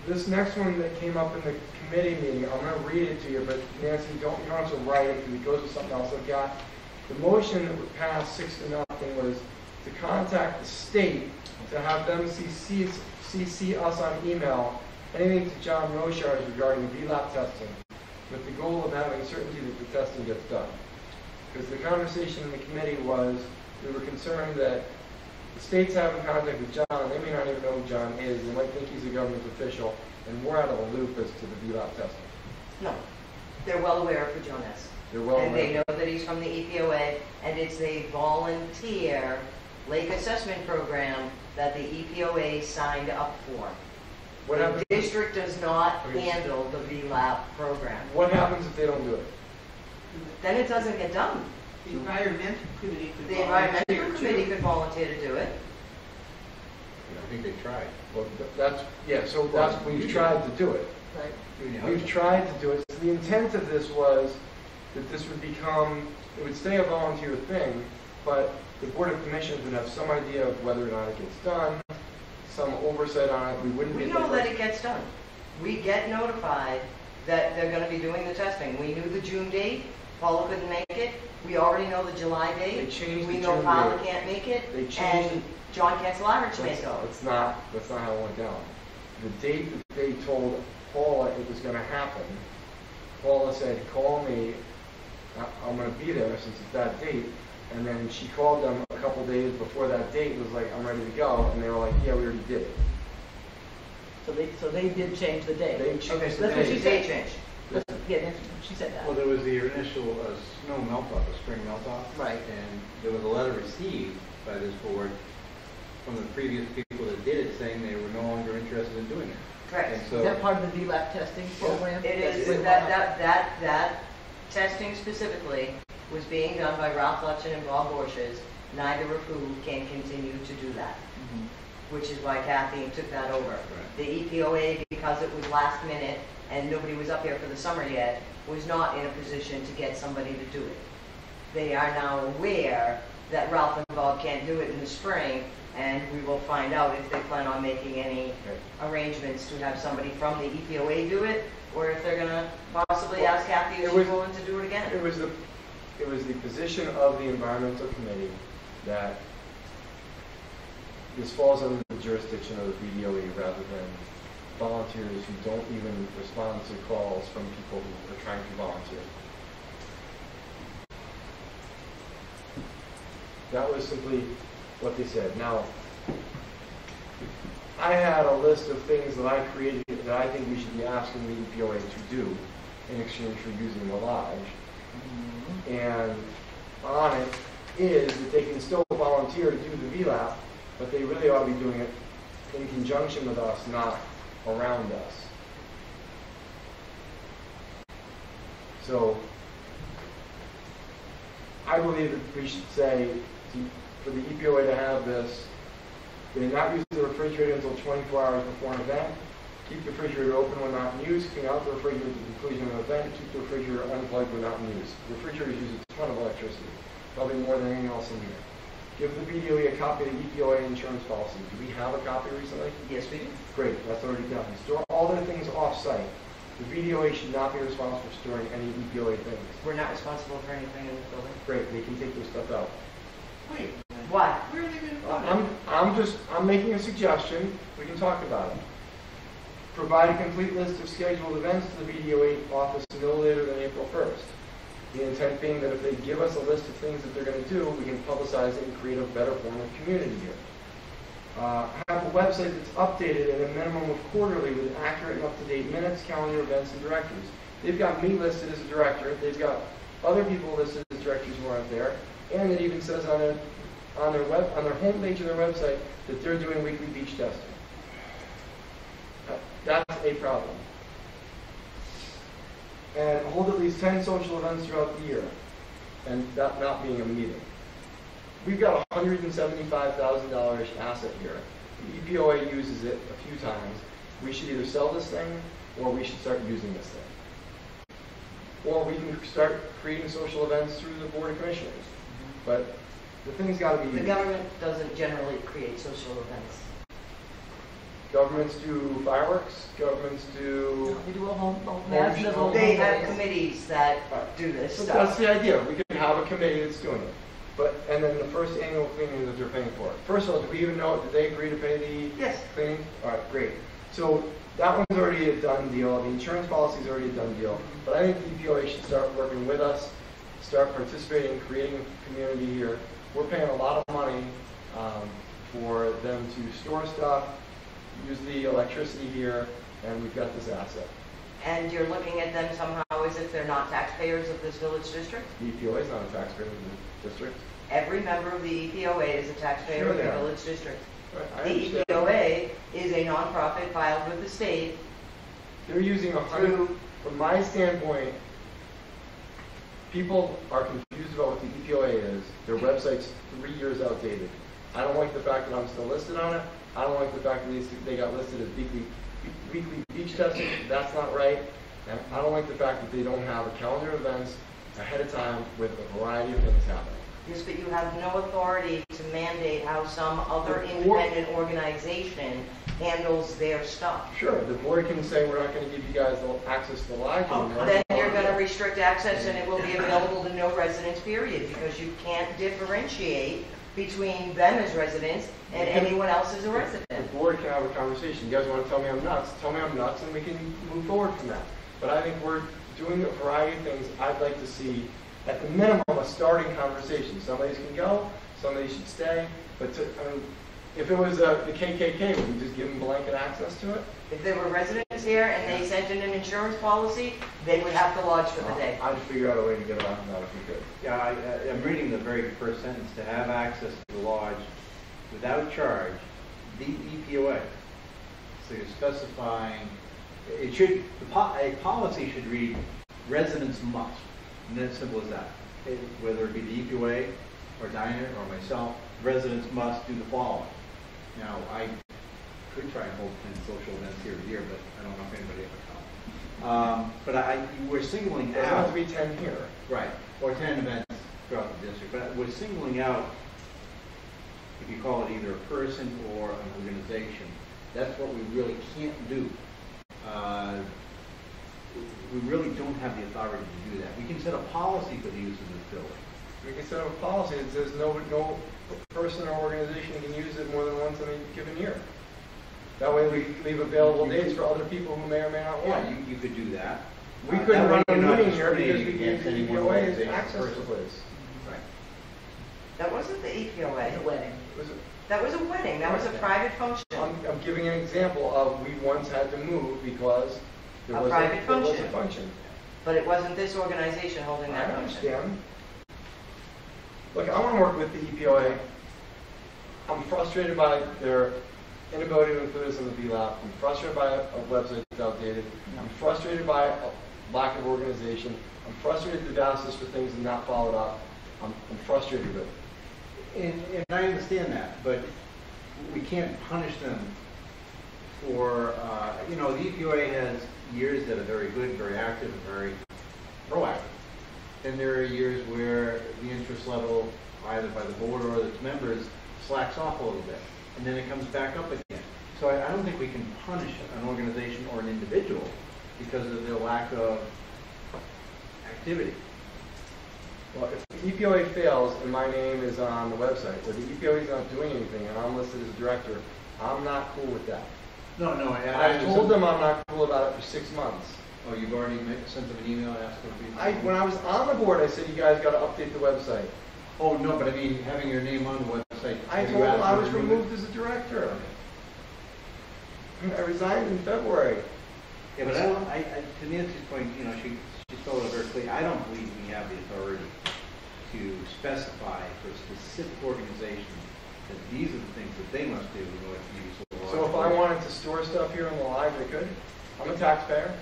This next one that came up in the committee meeting, I'm going to read it to you, but Nancy, you don't have to write it because it goes with something else I've got. The motion that would pass 6-0 was to contact the state to have them CC us on email anything to John Rochard regarding VLAP testing, with the goal of having certainty that the testing gets done. Because the conversation in the committee was, we were concerned that the state's having contact with John, and they may not even know who John is. They might think he's a government official, and we're out of the loop as to the VLAP testing. No, they're well aware of who John is. They're well and aware. They know that he's from the EPOA, and it's a volunteer lake assessment program that the EPOA signed up for. What the happens? district does not handle the VLAP program. What happens if they don't do it? Then it doesn't get done. The environmental committee could volunteer to do it. I think they tried. Well, that's we've tried to do it. Right. We've tried to do it. So the intent of this was that this would become, it would stay a volunteer thing, but the Board of Commissioners would have some idea of whether or not it gets done, some oversight on it. We know that it gets done. We get notified that they're going to be doing the testing. We knew the June date. Paula couldn't make it. We already know the July date. They changed we the know June Paula date. can't make it. They changed and John Cancelarich may go. That's not how it went down. The date that they told Paula it was going to happen, Paula said, call me, I'm going to be there since it's that date. And then she called them a couple days before that date and was like, I'm ready to go. And they were like, yeah, we already did it. So they did change the date. They changed Okay, so the that's date. what she said. Change. Yeah, she said that. Well, there was the initial snow melt-off, a spring melt-off. Right. And there was a letter received by this board from the previous people that did it saying they were no longer interested in doing it. Correct. And Is so, that part of the VLAP testing program? It is. That testing specifically was being done by Ralph Lutchen and Bob Borges, neither of whom can continue to do that. Which is why Kathy took that over. Right. The EPOA, because it was last minute and nobody was up here for the summer yet, was not in a position to get somebody to do it. They are now aware that Ralph and Bob can't do it in the spring, and we will find out if they plan on making any arrangements to have somebody from the EPOA do it, or if they're going to possibly ask Kathy if she's willing to do it again. It was the position of the environmental committee that this falls under the jurisdiction of the VDOE rather than volunteers who don't even respond to calls from people who are trying to volunteer. That was simply what they said. Now, I had a list of things that I created that I think we should be asking the EPOA to do in exchange for using the lodge. And on it is that they can still volunteer to do the VLAP, but they really ought to be doing it in conjunction with us, not around us. So I believe that we should say for the EPOA to have this, they not use the refrigerator until 24 hours before an event, keep the refrigerator open when not in use, clean out the refrigerator at the conclusion of an event, keep the refrigerator unplugged when not in use. Refrigerators use a ton of electricity, probably more than anything else in here. Give the VDOE a copy of the EPOA insurance policy. Do we have a copy recently? Yes, we do. Great, that's already done. Store all their things off-site. The VDOA should not be responsible for storing any EPOA things. We're not responsible for anything in the building. Great, they can take their stuff out. Wait, Why? where are they going to put it? I'm making a suggestion. We can talk about it. Provide a complete list of scheduled events to the VDOE office no later than April 1st. The intent being that if they give us a list of things that they're going to do, we can publicize it and create a better form of community here. Have a website that's updated at a minimum of quarterly with accurate and up-to-date minutes, calendar, events, and directories. They've got me listed as a director. They've got other people listed as directors who aren't there, and it even says on their homepage of their website that they're doing weekly beach testing. That's a problem. And hold at least 10 social events throughout the year, and that not being a meeting. We've got a $175,000 asset here. The EPOA uses it a few times. We should either sell this thing, or we should start using this thing. Or we can start creating social events through the Board of Commissioners. But the thing's got to be used. The government doesn't generally create social events. Governments do fireworks, governments do... We do a whole massive whole. They have committees that do this But stuff. that's the idea, we could have a committee that's doing it. But, and then the first annual cleaning that they're paying for. First of all, do we even know, did they agree to pay the Yes. cleaning? All right, great. So that one's already a done deal, the insurance policy's already a done deal. But I think the EPOA should start working with us, start participating, creating a community here. We're paying a lot of money for them to store stuff, use the electricity here, and we've got this asset. And you're looking at them somehow as if they're not taxpayers of this village district? The EPOA is not a taxpayer in the district. Every member of the EPOA is a taxpayer Sure of the they are. village district. Right, I The understand. EPOA is a nonprofit filed with the state They're using through, from my standpoint, people are confused about what the EPOA is. Their website's 3 years outdated. I don't like the fact that I'm still listed on it. I don't like the fact that they got listed as weekly beach testing. That's not right. And I don't like the fact that they don't have a calendar of events ahead of time with a variety of things happening. yes, but you have no authority to mandate how some other The board- independent organization handles their stuff. Sure, the board can say we're not going to give you guys access to the live anymore. Then you're going to restrict access and it will be available to no residents, period, because you can't differentiate between them as residents and anyone else as a The resident. board can have a conversation. You guys want to tell me I'm nuts? Tell me I'm nuts, and we can move forward from that. But I think we're doing a variety of things. I'd like to see, at the minimum, a starting conversation. Some of these can go, some of these should stay. But if it was the KKK, would we just give them blanket access to it? If there were residents here and they sent in an insurance policy, they would have to lodge for the day. I'd figure out a way to get around that if we could. Yeah, I'm reading the very first sentence, to have access to the lodge without charge, the EPOA. So you're specifying, it should, a policy should read, residents must, and it's simple as that. Whether it be the EPOA, or Diana, or myself, residents must do the following. Now, I could try and hold 10 social events here a year, but I don't know if anybody ever comes. But we're singling There's going out. to be 10 here. Right, or 10 events throughout the district, but we're singling out, if you call it either a person or an organization, that's what we really can't do. We really don't have the authority to do that. We can set a policy for the use of this building. We can set up a policy that says no person or organization can use it more than once in a given year. That way we leave available dates for other people who may or may not want. Yeah, you could do that. We That couldn't way run a you're not meeting here because discriminating we gave against the any one EPOA organization or access to the person. place. Right. That wasn't the The EPOA. wedding. Was it- That was a wedding. That was a private function. I'm giving an example of we once had to move because there A was private there was a function. function. But it wasn't this organization holding I that function. understand. Look, I want to work with the EPOA. I'm frustrated by their inability to put this in the VLAP. I'm frustrated by a website that's outdated. I'm frustrated by a lack of organization. I'm frustrated they've asked us for things and not followed up. I'm frustrated with it. And I understand that, but we can't punish them for, the EPOA has years that are very good, very active, and very proactive. And there are years where the interest level, either by the board or its members, slacks off a little bit, and then it comes back up again. So I don't think we can punish an organization or an individual because of their lack of activity. Well, if the EPOA fails and my name is on the website, or the EPOA is not doing anything and I'm listed as director, I'm not cool with that. No, I told them I'm not cool about it for 6 months. Oh, you've already sent them an email asking for When I was on the board, I said, you guys got to update the website. Oh, no, but I mean, having your name on the website. I have you told them asked I them was to remove removed as a director. I resigned in February. Yeah, but to Nancy's point, she told it very clearly, I don't believe we have the authority to specify for a specific organization that these are the things that they must do in order to use the law. So if I wanted to store stuff here in the live, I could. I'm a taxpayer.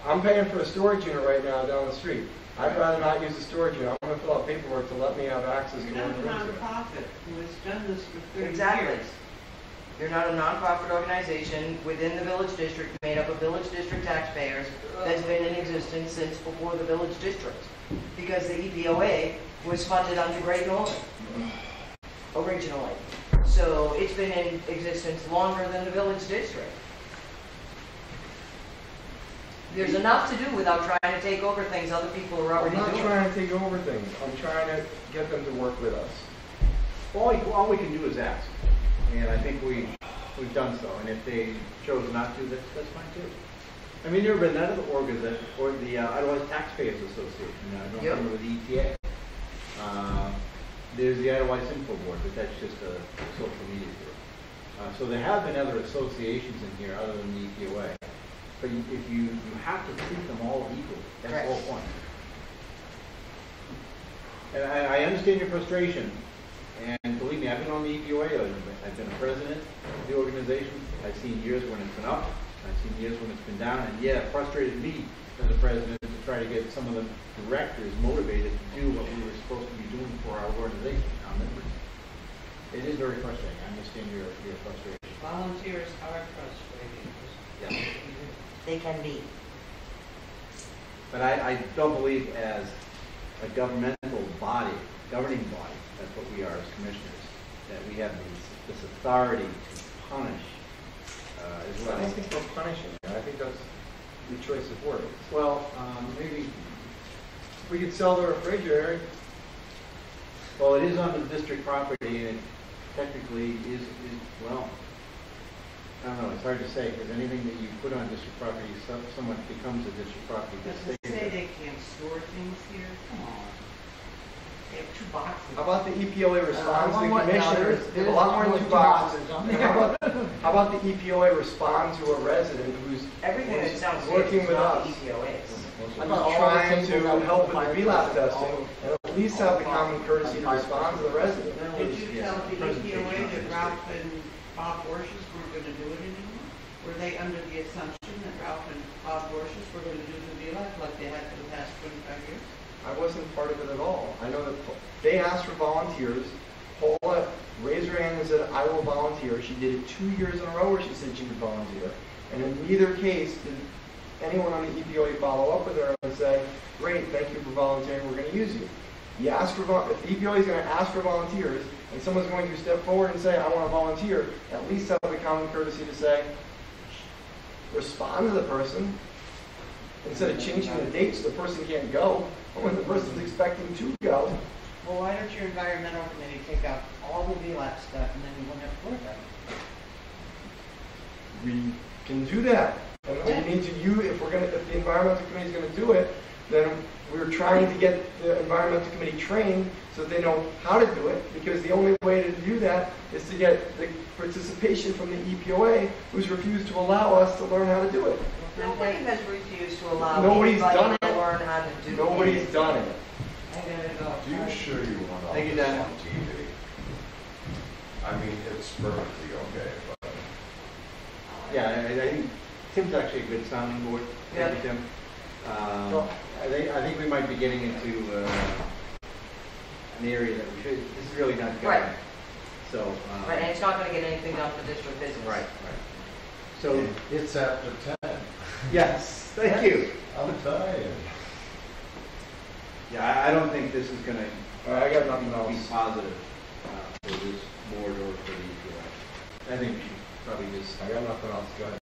I'm paying for a storage unit right now down the street. I'd rather not use a storage unit. I'm going to fill out paperwork to let me have access to You're one not a of the rooms. nonprofit who has done this for 30 Exactly. years. You're not a nonprofit organization within the village district made up of village district taxpayers that's been in existence since before the village district. Because the EPOA was funded under Great Northern originally. So So it's been in existence longer than the village district. There's enough to do without trying to take over things other people are I'm already not doing. trying to take over things. I'm trying to get them to work with us. All we can do is ask, and I think we've done so, and if they chose not to, that's fine too. I mean, there have been other organizations, or the Eidelweiss Taxpayers Association, I don't Yep. remember the EPA. There's the Eidelweiss Info Board, but that's just a social media group. So there have been other associations in here other than the EPOA. But if you have to treat them all equally, that's the whole point. And I understand your frustration, and believe me, I've been on the EPOA, I've been a president of the organization, I've seen years when it's been up, I've seen years when it's been down, and yeah, it frustrated me as a president to try to get some of the directors motivated to do what we were supposed to be doing for our organization, our members. It is very frustrating, I understand your frustration. Volunteers are frustrating. Yeah. They can be. But I don't believe as a governmental body, governing body, that's what we are as commissioners, that we have this authority to punish as well. I don't think we're punishing. I think that's the choice of words. Well, maybe, We could sell the refrigerator. well, it is on the district property, and it technically is well, I don't know, it's hard to say, because anything that you put on district property somewhat becomes a district property. Does it say they can't store things here? Come on. They have 2 boxes. How about the EPOA responds to the no, commissioners? there's A lot more than 2 boxes. on How there. about the EPOA respond to a resident who's Everything that sounds working with us? EPOAs. I thought all who's the trying tables to have help with fire the relapse protection, testing, all- and at least have the common courtesy to respond to the resident. Did you tell the Presentation EPOA on that the Ralph and Bob Borges weren't going to do it anymore? Were they under the assumption that Ralph and Bob Borges were going to do the VLAC like they had for the past 25 years? I wasn't part of it at all. I know that they asked for volunteers. Paula raised her hand and said, I will volunteer. She did it 2 years in a row where she said she would volunteer. And in neither case did anyone on the EPOA follow up with her and say, great, thank you for volunteering, we're going to use you. You ask for if the EPOA is going to ask for volunteers, and someone's going to step forward and say, I want to volunteer, at least have the common courtesy to say, respond to the person, instead of changing the date so the person can't go, or when the person's expecting to go. Well, why don't your environmental committee take out all the VLAC stuff and then you won't have to worry about it? We can do that. And we need to if the environmental committee is going to do it, then we're trying to get the environmental committee trained so that they know how to do it, because the only way to do that is to get the participation from the EPOA, who's refused to allow us to learn how to do it. Nobody has refused to allow Nobody's anybody done to it. learn how to do Nobody's anything. done it. I gotta go. Do you sure you want all Thank you, this Dan. on TV? I mean, it's perfectly okay, but Yeah, I think Tim's actually a good sounding board. Thank you, Tim. I think we might be getting into an area that we should, this is really not Right. government. So. Right, and it's not gonna get anything done for district business. Right. So, it's after 10. yes, thank you. I'm tired. Yeah, I don't think this is gonna All right, I got nothing be else. positive for this board or for the EPA. I think we should probably just I got nothing else. Go ahead.